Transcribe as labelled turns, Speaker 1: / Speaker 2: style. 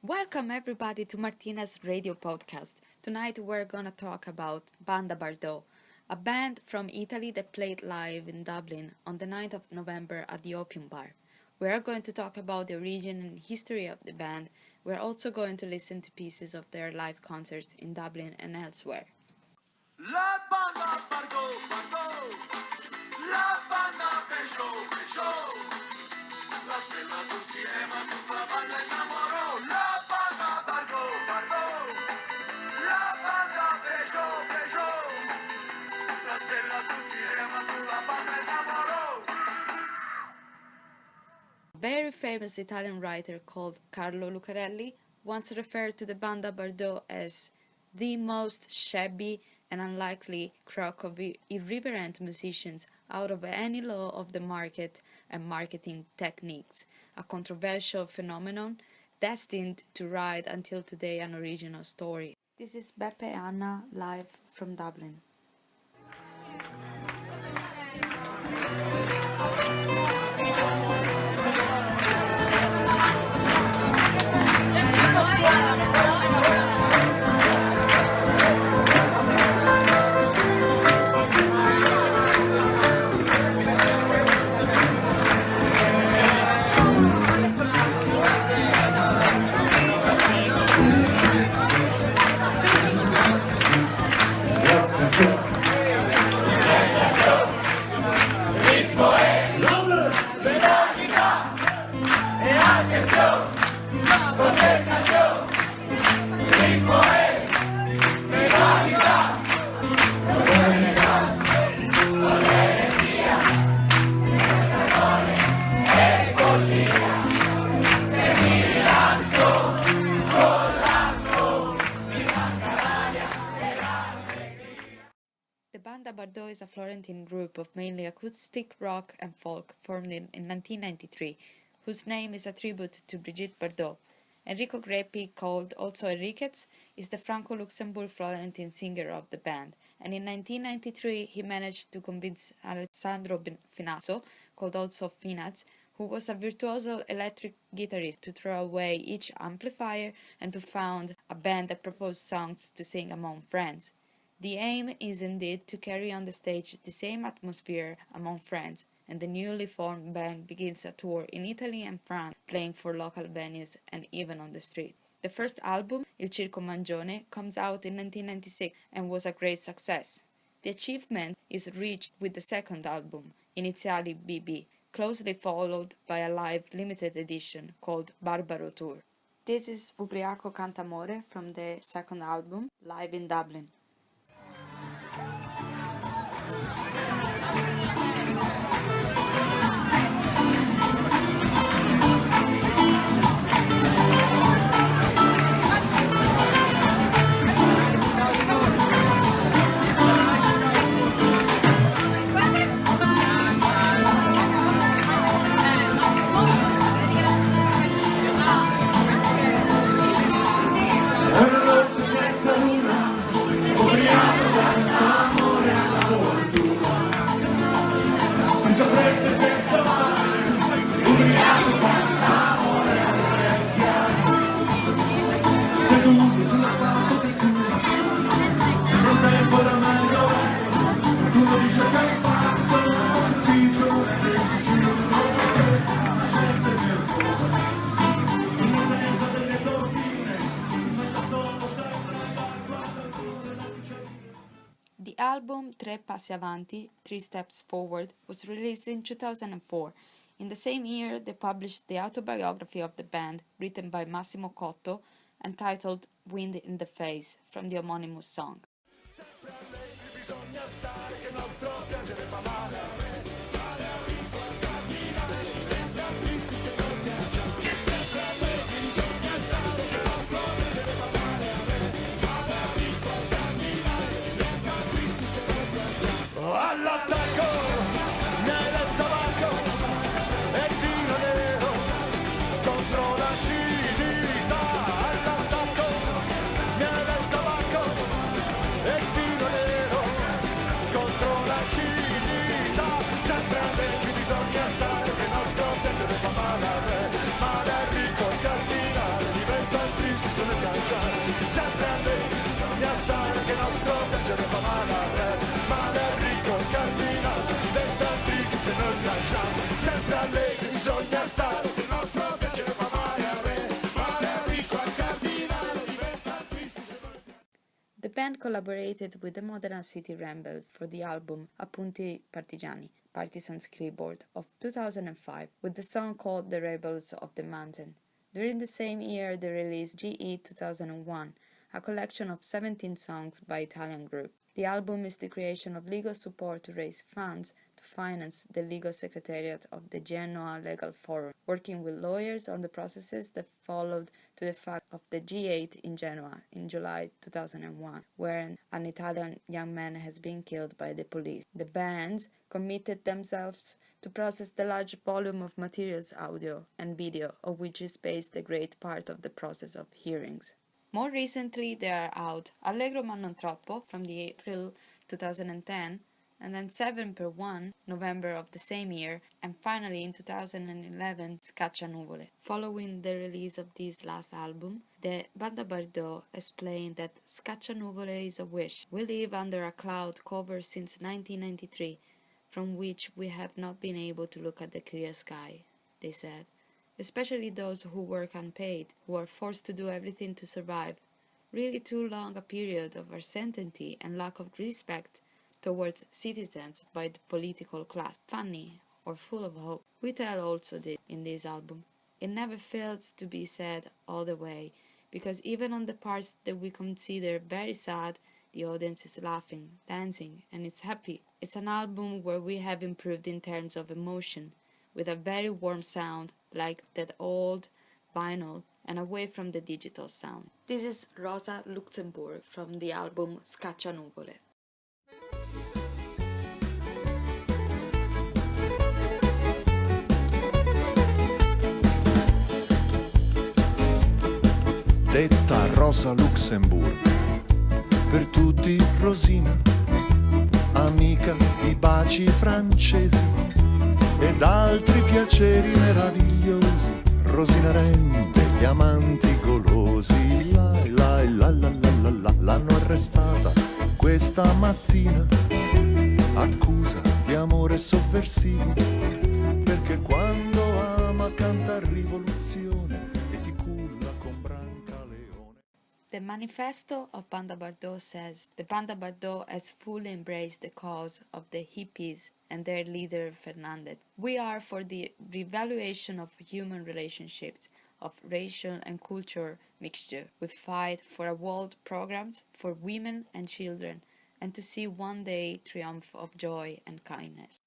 Speaker 1: Welcome everybody to Martina's radio podcast. Tonight we're gonna talk about Banda Bardot, a band from Italy that played live in Dublin on the 9th of November at the Opium Bar. We are going to talk about the origin and history of the band. We're also going to listen to pieces of their live concerts in Dublin and elsewhere.
Speaker 2: La banda Bardot, Bardot, la banda Peugeot, Peugeot, la stella d'un cinema tutta balla innamorò, la banda Bardot, Bardot, la banda Peugeot, Peugeot, la stella d'un cinema tutta balla innamorò.
Speaker 1: A very famous Italian writer called Carlo Lucarelli once referred to the Banda Bardot as the most shabby and unlikely crock of irreverent musicians out of any law of the market and marketing techniques, a controversial phenomenon destined to write until today an original story. This is Beppe e Anna live from Dublin. The Banda Bardot is a Florentine group of mainly acoustic rock and folk formed in 1993, whose name is a tribute to Brigitte Bardot. Enrico Greppi, called also Enriquez, is the Franco-Luxembourg Florentine singer of the band, and in 1993 he managed to convince Alessandro Finazzo, called also Finaz, who was a virtuoso electric guitarist, to throw away each amplifier and to found a band that proposed songs to sing among friends. The aim is indeed to carry on the stage the same atmosphere among friends, and the newly formed band begins a tour in Italy and France, playing for local venues and even on the street. The first album, Il Circo Mangione, comes out in 1996 and was a great success. The achievement is reached with the second album, Iniziali BB, closely followed by a live limited edition called Barbaro Tour. This is Ubriaco Cantamore from the second album, live in Dublin. The album Tre Passi Avanti, Three Steps Forward, was released in 2004. In the same year, they published the autobiography of the band, written by Massimo Cotto, entitled Wind in the Face, from the homonymous song.
Speaker 2: All'attacco, nel tabacco e vino nero contro l'acidità. All'attacco, nel tabacco e vino nero contro l'acidità.
Speaker 1: band collaborated with the Modena City Rebels for the album Appunti Partigiani, Partisan Scribboard of 2005, with the song called The Rebels of the Mountain. During the same year, they released GE 2001, a collection of 17 songs by Italian group. The album is the creation of legal support to raise funds to finance the legal secretariat of the Genoa Legal Forum, working with lawyers on the processes that followed to the fact of the G8 in Genoa in July 2001, where an Italian young man has been killed by the police. The bands committed themselves to process the large volume of materials, audio and video, of which is based a great part of the process of hearings. More recently, they are out Allegro ma non troppo from the April 2010, and then 7 per 1, November of the same year, and finally in 2011, Scaccia Nuvole. Following the release of this last album, the Banda Bardot explained that Scaccia Nuvole is a wish. We live under a cloud cover since 1993, from which we have not been able to look at the clear sky, they said. Especially those who work unpaid, who are forced to do everything to survive. Really too long a period of uncertainty and lack of respect towards citizens by the political class. Funny or full of hope. We tell also this in this album. It never fails to be said all the way, because even on the parts that we consider very sad, the audience is laughing, dancing, and it's happy. It's an album where we have improved in terms of emotion, with a very warm sound like that old vinyl and away from the digital sound. This is Rosa Luxemburg from the album Scaccia Nuvole.
Speaker 3: Detta Rosa Luxemburg, per tutti Rosina, amica di baci francesi ed altri piaceri meravigliosi. Rosina rende gli amanti golosi. L'hanno arrestata questa mattina, accusa di amore sovversivo, perché quando ama canta rivoluzione e ti culla con Brancaleone.
Speaker 1: The manifesto of Banda Bardot says the Banda Bardot has fully embraced the cause of the hippies and their leader Fernandez. We are for the revaluation of human relationships, of racial and cultural mixture. We fight for a world programs for women and children, and to see one day triumph of joy and kindness.